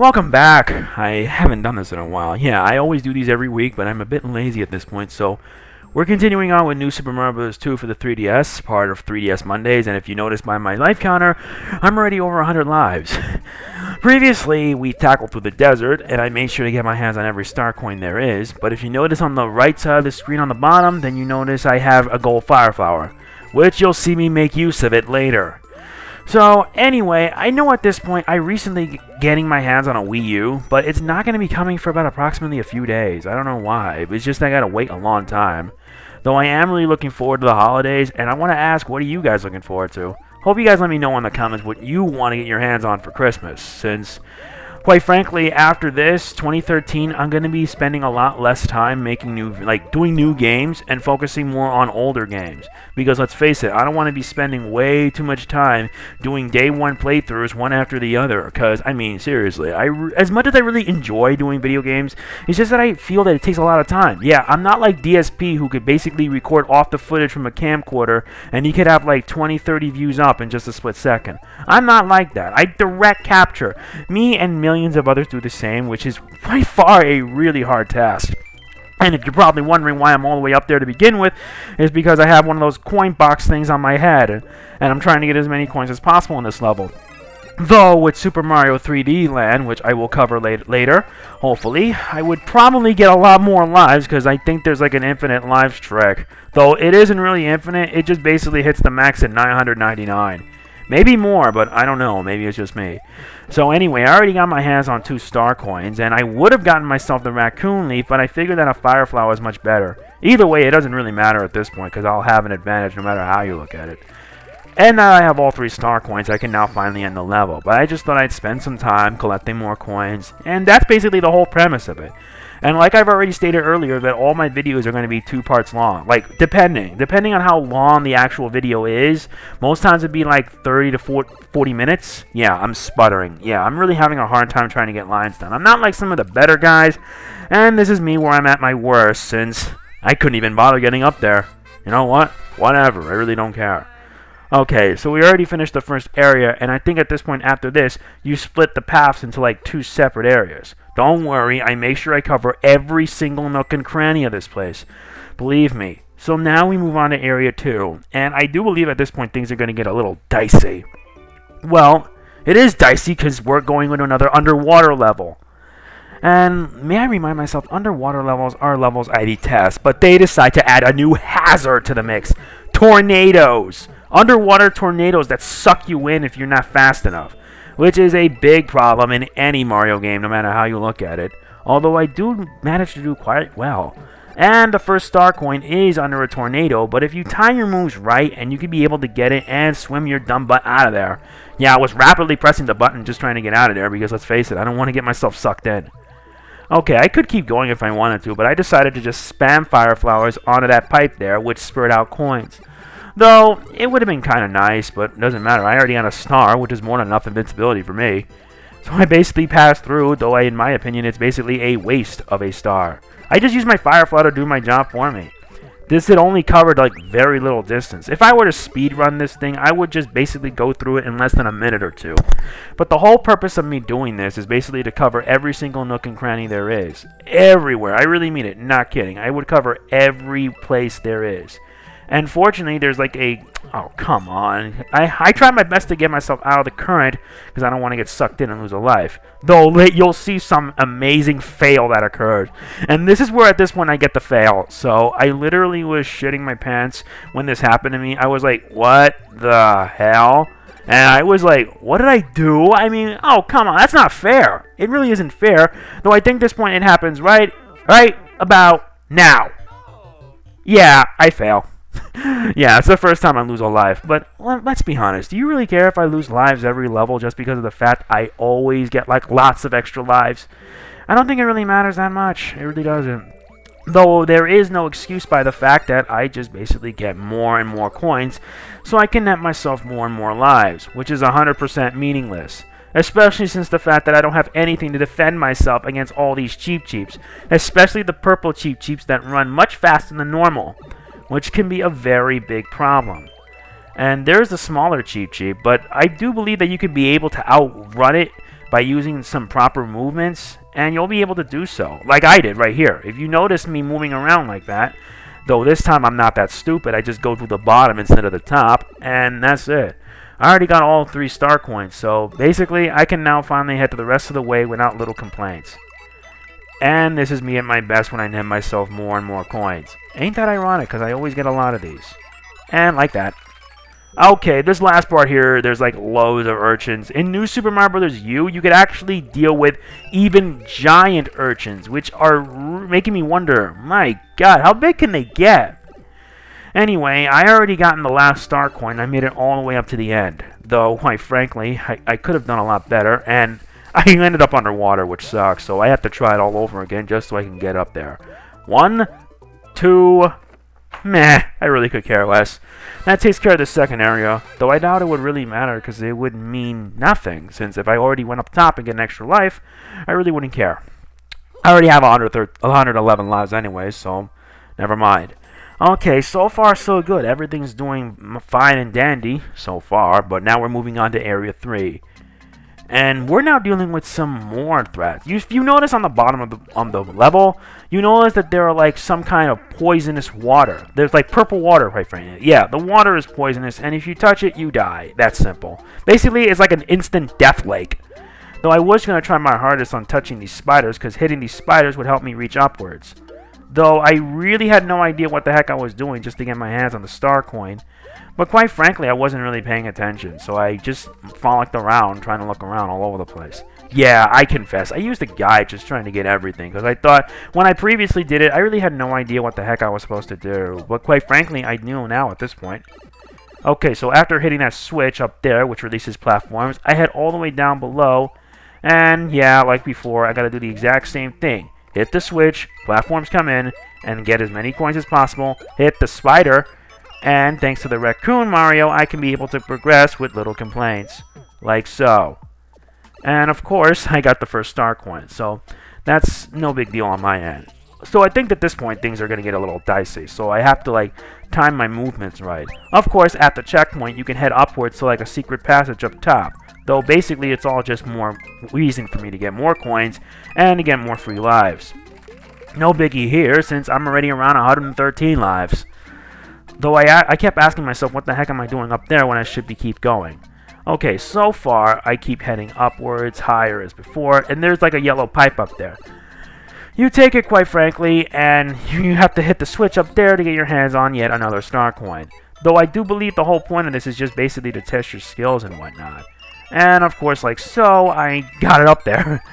Welcome back. I haven't done this in a while. Yeah, I always do these every week, but I'm a bit lazy at this point, so we're continuing on with New Super Mario Bros. 2 for the 3DS, part of 3DS Mondays, and if you notice by my life counter, I'm already over 100 lives. Previously, we tackled through the desert, and I made sure to get my hands on every star coin there is, but if you notice on the right side of the screen on the bottom, then you notice I have a gold fire flower, which you'll see me make use of it later. So, anyway, I know at this point I recently getting my hands on a Wii U, but it's not going to be coming for about approximately a few days. I don't know why. It's just I got to wait a long time. Though I am really looking forward to the holidays, and I want to ask, what are you guys looking forward to? Hope you guys let me know in the comments what you want to get your hands on for Christmas, since, quite frankly, after this, 2013, I'm going to be spending a lot less time making doing new games and focusing more on older games. Because let's face it, I don't want to be spending way too much time doing day one playthroughs one after the other. Because, I mean, seriously, as much as I really enjoy doing video games, it's just that I feel that it takes a lot of time. Yeah, I'm not like DSP who could basically record off the footage from a camcorder and he could have like 20, 30 views up in just a split second. I'm not like that. I direct capture. Me and millions of others do the same, which is by far a really hard task. And if you're probably wondering why I'm all the way up there to begin with, is because I have one of those coin box things on my head, and I'm trying to get as many coins as possible in this level. Though, with Super Mario 3D Land, which I will cover later, hopefully, I would probably get a lot more lives, because I think there's like an infinite lives trick. Though it isn't really infinite, it just basically hits the max at 999. Maybe more, but I don't know. Maybe it's just me. So anyway, I already got my hands on 2 star coins, and I would have gotten myself the raccoon leaf, but I figured that a fire flower is much better. Either way, it doesn't really matter at this point, because I'll have an advantage no matter how you look at it. And now I have all 3 star coins, I can now finally end the level. But I just thought I'd spend some time collecting more coins, and that's basically the whole premise of it. And like I've already stated earlier, that all my videos are going to be 2 parts long. Like, depending on how long the actual video is. Most times it'd be like 30 to 40 minutes. Yeah, I'm sputtering. Yeah, I'm really having a hard time trying to get lines done. I'm not like some of the better guys. And this is me where I'm at my worst, since I couldn't even bother getting up there. You know what? Whatever. I really don't care. Okay, so we already finished the first area, and I think at this point after this, you split the paths into like 2 separate areas. Don't worry, I make sure I cover every single nook and cranny of this place. Believe me. So now we move on to area 2, and I do believe at this point things are going to get a little dicey. Well, it is dicey because we're going into another underwater level. And may I remind myself, underwater levels are levels I detest, but they decide to add a new hazard to the mix. Tornadoes! Underwater tornadoes that suck you in if you're not fast enough, which is a big problem in any Mario game, no matter how you look at it, although I do manage to do quite well. And the first star coin is under a tornado, but if you time your moves right, and you could be able to get it and swim your dumb butt out of there. Yeah, I was rapidly pressing the button just trying to get out of there, because let's face it, I don't want to get myself sucked in. Okay, I could keep going if I wanted to, but I decided to just spam fire flowers onto that pipe there, which spurred out coins. Though, it would have been kind of nice, but it doesn't matter. I already got a star, which is more than enough invincibility for me. So I basically passed through, though in my opinion, it's basically a waste of a star. I just used my fire flower to do my job for me. This had only covered like very little distance. If I were to speed run this thing, I would just basically go through it in less than a minute or 2. But the whole purpose of me doing this is basically to cover every single nook and cranny there is. Everywhere. I really mean it. Not kidding. I would cover every place there is. And fortunately, there's like a... Oh, come on. I tried my best to get myself out of the current because I don't want to get sucked in and lose a life. Though you'll see some amazing fail that occurred. And this is where at this point I get the fail. So I literally was shitting my pants when this happened to me. I was like, what the hell? And I was like, what did I do? I mean, oh, come on. That's not fair. It really isn't fair. Though I think this point it happens right about now. Yeah, I fail. Yeah, it's the first time I lose a life, but let's be honest, do you really care if I lose lives every level just because of the fact I always get like lots of extra lives? I don't think it really matters that much. It really doesn't. Though there is no excuse by the fact that I just basically get more and more coins, so I can net myself more and more lives, which is 100% meaningless. Especially since the fact that I don't have anything to defend myself against all these Cheep Cheeps, especially the purple Cheep Cheeps that run much faster than normal, which can be a very big problem. And there's a smaller Cheep Cheep, but I do believe that you could be able to outrun it by using some proper movements, and you'll be able to do so, like I did right here. If you notice me moving around like that, though this time I'm not that stupid, I just go through the bottom instead of the top, and that's it. I already got all 3 star coins, so basically I can now finally head to the rest of the way without little complaints. And this is me at my best when I net myself more and more coins. Ain't that ironic, because I always get a lot of these. And like that. Okay, this last part here, there's like loads of urchins. In New Super Mario Bros. U, you could actually deal with even giant urchins, which are making me wonder, my god, how big can they get? Anyway, I already gotten the last star coin. I made it all the way up to the end. Though, quite frankly, I could have done a lot better, and I ended up underwater, which sucks, so I have to try it all over again just so I can get up there. 1, 2, meh, I really could care less. That takes care of the second area, though I doubt it would really matter because it would mean nothing, since if I already went up top and get an extra life, I really wouldn't care. I already have 111 lives anyway, so never mind. Okay, so far so good. Everything's doing fine and dandy so far, but now we're moving on to Area 3. And we're now dealing with some more threats. If you notice on the bottom of the level, you notice that there are like some kind of poisonous water. There's like purple water, right, frankly. Yeah, the water is poisonous, and if you touch it, you die. That's simple. Basically, it's like an instant death lake. Though I was going to try my hardest on touching these spiders, because hitting these spiders would help me reach upwards. Though I really had no idea what the heck I was doing just to get my hands on the star coin. But quite frankly, I wasn't really paying attention, so I just frolicked around, trying to look around all over the place. Yeah, I confess, I used a guide just trying to get everything, because I thought, when I previously did it, I really had no idea what the heck I was supposed to do. But quite frankly, I knew now at this point. Okay, so after hitting that switch up there, which releases platforms, I head all the way down below, and yeah, like before, I gotta do the exact same thing. Hit the switch, platforms come in, and get as many coins as possible. Hit the spider, and thanks to the raccoon Mario, I can be able to progress with little complaints. Like so. And of course, I got the first star coin, so that's no big deal on my end. So I think at this point, things are going to get a little dicey, so I have to like time my movements right. Of course, at the checkpoint, you can head upwards to like a secret passage up top. Though basically it's all just more reason for me to get more coins and to get more free lives. No biggie here since I'm already around 113 lives. Though I kept asking myself what the heck am I doing up there when I should be keep going. Okay, so far I keep heading upwards, higher as before, and there's like a yellow pipe up there. You take it quite frankly, and you have to hit the switch up there to get your hands on yet another star coin. Though I do believe the whole point of this is just basically to test your skills and whatnot. And of course, like so, I got it up there.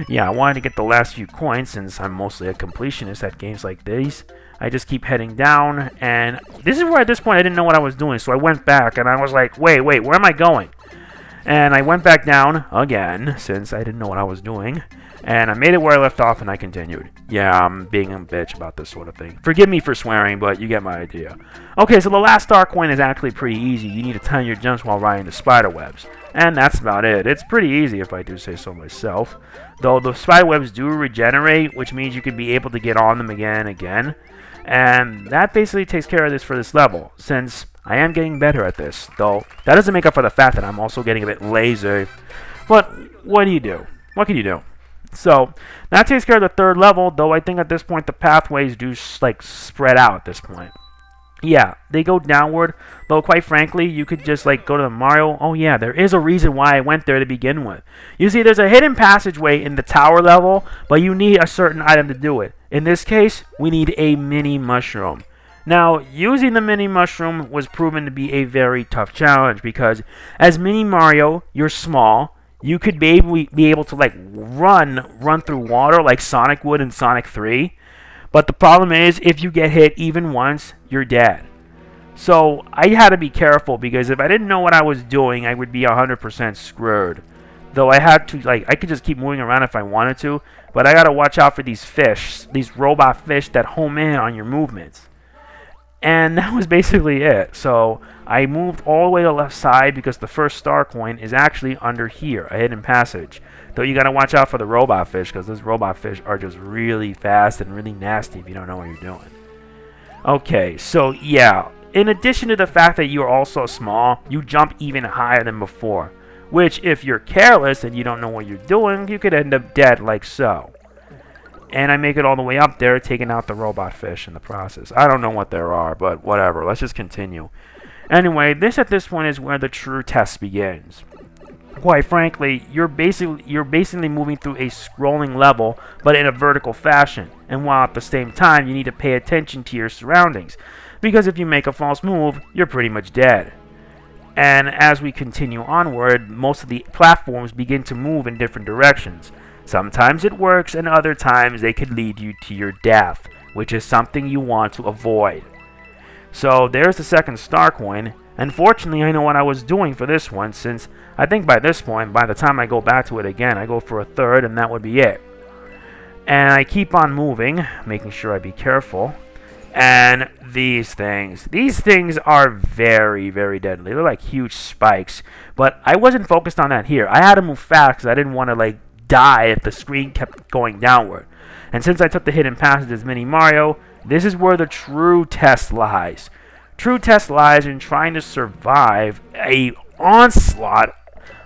Yeah, I wanted to get the last few coins since I'm mostly a completionist at games like these. I just keep heading down, and this is where at this point I didn't know what I was doing, so I went back, and I was like, wait, where am I going? And I went back down again, since I didn't know what I was doing, and I made it where I left off, and I continued. Yeah, I'm being a bitch about this sort of thing. Forgive me for swearing, but you get my idea. Okay, so the last star coin is actually pretty easy. You need to time your jumps while riding the spider webs. And that's about it. It's pretty easy if I do say so myself. Though the spider webs do regenerate, which means you can be able to get on them again and again. And that basically takes care of this for this level, since I am getting better at this. Though that doesn't make up for the fact that I'm also getting a bit lazy. But what do you do? What can you do? So that takes care of the third level, though I think at this point the pathways do like spread out at this point. Yeah, they go downward, though quite frankly, you could just like go to the Mario. Oh yeah, there is a reason why I went there to begin with. You see, there's a hidden passageway in the tower level, but you need a certain item to do it. In this case, we need a mini mushroom. Now, using the mini mushroom was proven to be a very tough challenge because as Mini Mario, you're small. You could be able to like run through water like Sonic would in Sonic 3. But the problem is, if you get hit even once, you're dead. So I had to be careful because if I didn't know what I was doing, I would be 100% screwed. Though I had to, like, I could just keep moving around if I wanted to, but I gotta watch out for these fish, these robot fish that home in on your movements. And that was basically it. So I moved all the way to the left side because the first star coin is actually under here, a hidden passage. Though you gotta watch out for the robot fish because those robot fish are just really fast and really nasty if you don't know what you're doing. Okay, so yeah, in addition to the fact that you're also small, you jump even higher than before. which if you're careless and you don't know what you're doing, you could end up dead like so. And I make it all the way up there, taking out the robot fish in the process. I don't know what there are, but whatever. Let's just continue. Anyway, this at this point is where the true test begins. Quite frankly, you're basically moving through a scrolling level, but in a vertical fashion. And while at the same time, you need to pay attention to your surroundings, because if you make a false move, you're pretty much dead. And as we continue onward, most of the platforms begin to move in different directions. Sometimes it works, and other times they could lead you to your death, which is something you want to avoid. So there's the second star coin. Unfortunately, I know what I was doing for this one, since I think by this point, by the time I go back to it again, I go for a third, and that would be it. And I keep on moving, making sure I be careful. And these things are very, very deadly. They're like huge spikes. But I wasn't focused on that here. I had to move fast because I didn't want to like die if the screen kept going downward. And since I took the hidden passage as Mini Mario, this is where the true test lies. True test lies in trying to survive a onslaught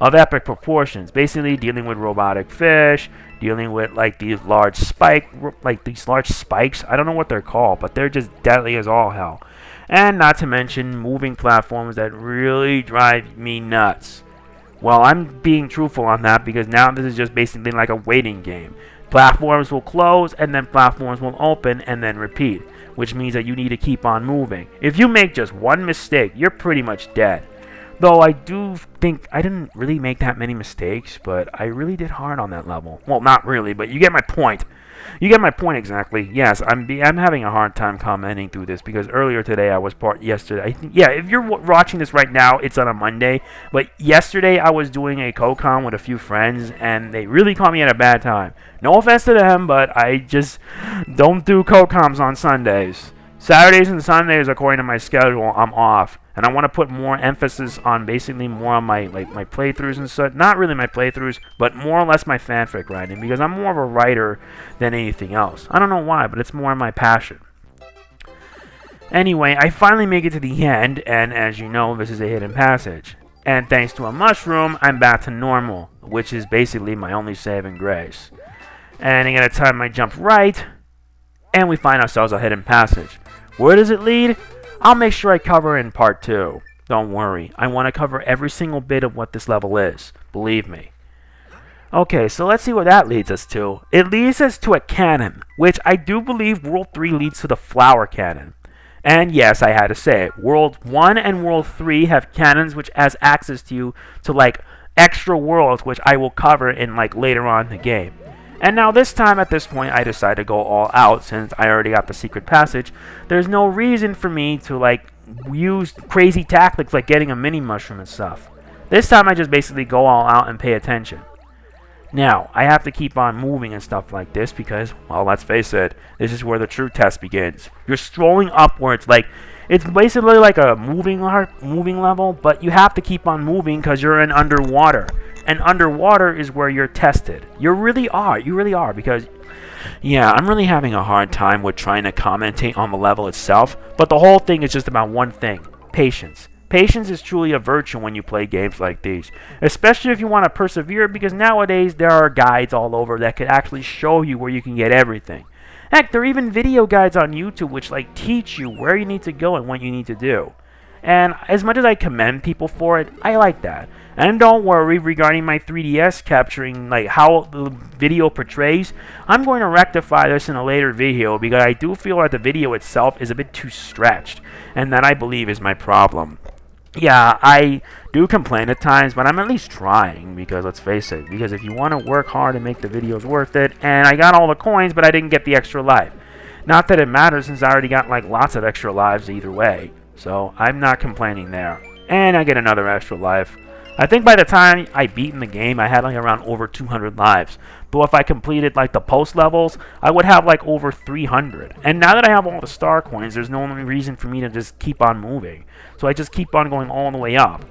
of epic proportions, basically dealing with robotic fish, dealing with like these large spikes. I don't know what they're called, but they're just deadly as all hell. And not to mention moving platforms that really drive me nuts. Well, I'm being truthful on that because now this is just basically like a waiting game. Platforms will close and then platforms will open and then repeat, which means that you need to keep on moving. If you make just one mistake, you're pretty much dead. Though I do think I didn't really make that many mistakes, but I really did hard on that level. Well, not really, but you get my point. You get my point exactly. Yes, I'm having a hard time commenting through this because earlier today I was yesterday. Yeah, if you're watching this right now, it's on a Monday. But yesterday I was doing a co-con with a few friends, and they really caught me at a bad time. No offense to them, but I just don't do co-cons on Sundays. Saturdays and Sundays, according to my schedule, I'm off. And I want to put more emphasis on basically more on my my playthroughs and such. Not really my playthroughs, but more or less my fanfic writing, because I'm more of a writer than anything else. I don't know why, but it's more my passion. Anyway, I finally make it to the end, and as you know, this is a hidden passage. And thanks to a mushroom, I'm back to normal, which is basically my only saving grace. And again, at a time I jump right, and we find ourselves a hidden passage. Where does it lead? I'll make sure I cover in part 2. Don't worry, I want to cover every single bit of what this level is. Believe me. Okay, so let's see what that leads us to. It leads us to a cannon, which I do believe World 3 leads to the flower cannon. And yes, I had to say it. World 1 and World 3 have cannons which has access to you to like extra worlds, which I will cover in like later on in the game. And now this time, at this point, I decide to go all out since I already got the secret passage. There's no reason for me to like use crazy tactics like getting a mini mushroom and stuff. This time I just basically go all out and pay attention. Now, I have to keep on moving and stuff like this because, well, let's face it, this is where the true test begins. You're strolling upwards, like, it's basically like a moving level, but you have to keep on moving because you're in underwater. And underwater is where you're tested. You really are, because, yeah, I'm really having a hard time with trying to commentate on the level itself, but the whole thing is just about one thing: patience. Patience is truly a virtue when you play games like these, especially if you want to persevere, because nowadays there are guides all over that could actually show you where you can get everything. Heck, there are even video guides on YouTube which like teach you where you need to go and what you need to do. And as much as I commend people for it, I like that. And don't worry regarding my 3DS capturing like how the video portrays. I'm going to rectify this in a later video because I do feel that the video itself is a bit too stretched, and that I believe is my problem. Yeah, I do complain at times, but I'm at least trying, because let's face it, because if you want to work hard and make the videos worth it, and I got all the coins, but I didn't get the extra life. Not that it matters, since I already got like lots of extra lives either way, so I'm not complaining there. And I get another extra life. I think by the time I beaten the game, I had like around over 200 lives. But if I completed like the post levels, I would have like over 300. And now that I have all the star coins, there's no reason for me to just keep on moving. So I just keep on going all the way up.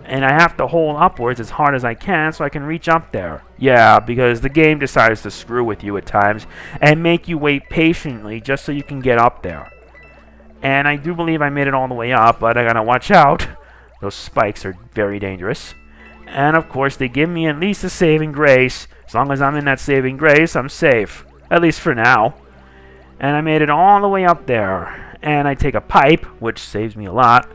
And I have to hold upwards as hard as I can so I can reach up there. Yeah, because the game decides to screw with you at times and make you wait patiently just so you can get up there. And I do believe I made it all the way up, but I gotta watch out. Those spikes are very dangerous. And of course, they give me at least a saving grace. As long as I'm in that saving grace, I'm safe. At least for now. And I made it all the way up there. And I take a pipe, which saves me a lot.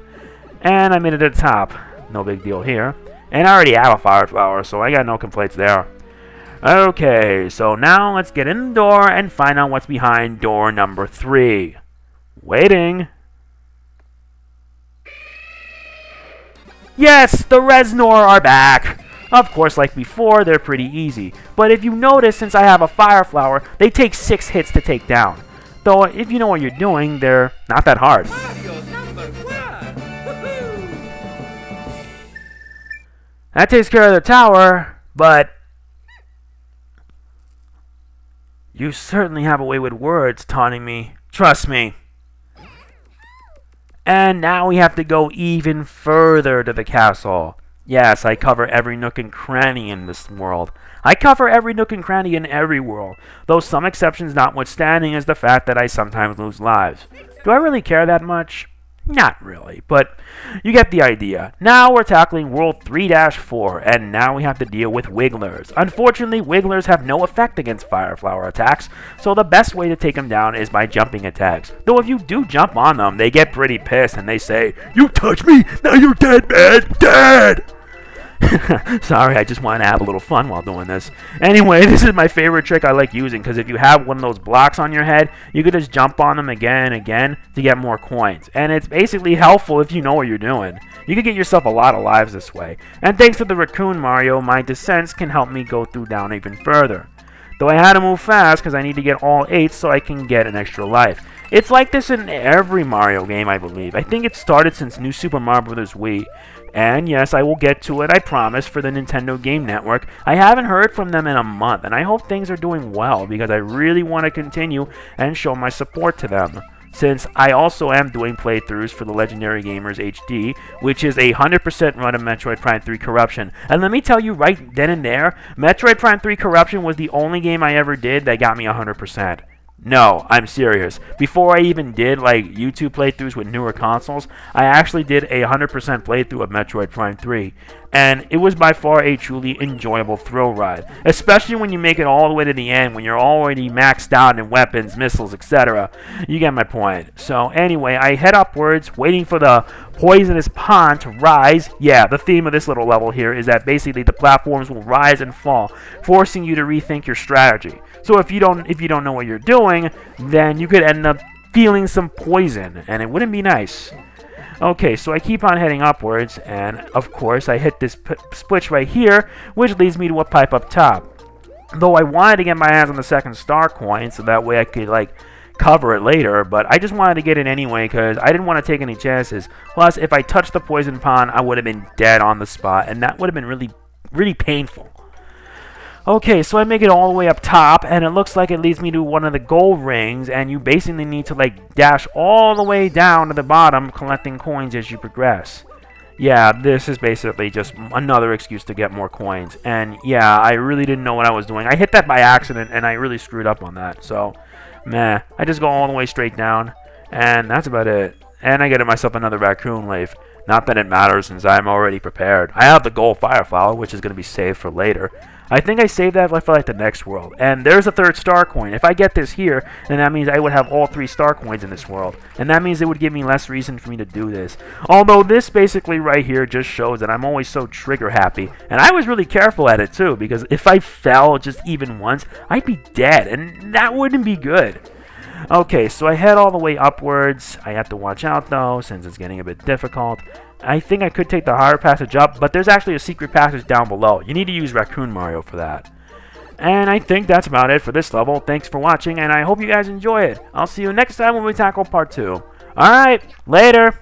And I made it at the top. No big deal here. And I already have a fire flower, so I got no complaints there. Okay, so now let's get in the door and find out what's behind door number 3. Waiting. Yes, the Reznor are back! Of course, like before, they're pretty easy. But if you notice, since I have a fire flower, they take 6 hits to take down. Though, if you know what you're doing, they're not that hard. That takes care of the tower, but you certainly have a way with words, taunting me. Trust me. And now we have to go even further to the castle. Yes, I cover every nook and cranny in this world. I cover every nook and cranny in every world, though some exceptions notwithstanding is the fact that I sometimes lose lives. Do I really care that much? Not really, but you get the idea. Now we're tackling World 3-4, and now we have to deal with Wigglers. Unfortunately, Wigglers have no effect against Fire Flower attacks, so the best way to take them down is by jumping attacks. Though if you do jump on them, they get pretty pissed and they say, "You touch me, now you're dead, man, dead!" Sorry, I just want to have a little fun while doing this. Anyway, this is my favorite trick I like using, because if you have one of those blocks on your head, you could just jump on them again and again to get more coins. And it's basically helpful if you know what you're doing. You could get yourself a lot of lives this way. And thanks to the Raccoon Mario, my descents can help me go through down even further. Though I had to move fast because I need to get all 8 so I can get an extra life. It's like this in every Mario game, I believe. I think it started since New Super Mario Bros. Wii. And yes, I will get to it, I promise, for the Nintendo Game Network. I haven't heard from them in a month, and I hope things are doing well, because I really want to continue and show my support to them. Since I also am doing playthroughs for the Legendary Gamers HD, which is a 100% run of Metroid Prime 3 Corruption. And let me tell you right then and there, Metroid Prime 3 Corruption was the only game I ever did that got me 100%. No, I'm serious. Before I even did like YouTube playthroughs with newer consoles, I actually did a 100% playthrough of Metroid Prime 3. And it was by far a truly enjoyable thrill ride. Especially when you make it all the way to the end, when you're already maxed out in weapons, missiles, etc. You get my point. So anyway, I head upwards, waiting for the poisonous pond to rise. Yeah, the theme of this little level here is that basically the platforms will rise and fall, forcing you to rethink your strategy. So if you don't know what you're doing, then you could end up feeling some poison, and it wouldn't be nice. Okay, so I keep on heading upwards, and of course I hit this switch right here, which leads me to a pipe up top. Though I wanted to get my hands on the second star coin, so that way I could like cover it later, but I just wanted to get it anyway because I didn't want to take any chances. Plus, if I touched the poison pond, I would have been dead on the spot, and that would have been really painful. Okay, so I make it all the way up top, and it looks like it leads me to one of the gold rings, and you basically need to like dash all the way down to the bottom, collecting coins as you progress. Yeah, this is basically just another excuse to get more coins, and yeah, I really didn't know what I was doing. I hit that by accident, and I really screwed up on that, so meh. I just go all the way straight down, and that's about it. And I get myself another raccoon leaf. Not that it matters since I'm already prepared. I have the gold fire flower, which is going to be saved for later. I think I saved that for like the next world. And there's a third star coin. If I get this here, then that means I would have all 3 star coins in this world. And that means it would give me less reason for me to do this. Although this basically right here just shows that I'm always so trigger happy. And I was really careful at it too, because if I fell just even once, I'd be dead. And that wouldn't be good. Okay, so I head all the way upwards. I have to watch out though, since it's getting a bit difficult. I think I could take the higher passage up, but there's actually a secret passage down below. You need to use Raccoon Mario for that. And I think that's about it for this level. Thanks for watching, and I hope you guys enjoy it. I'll see you next time when we tackle part 2. Alright, later!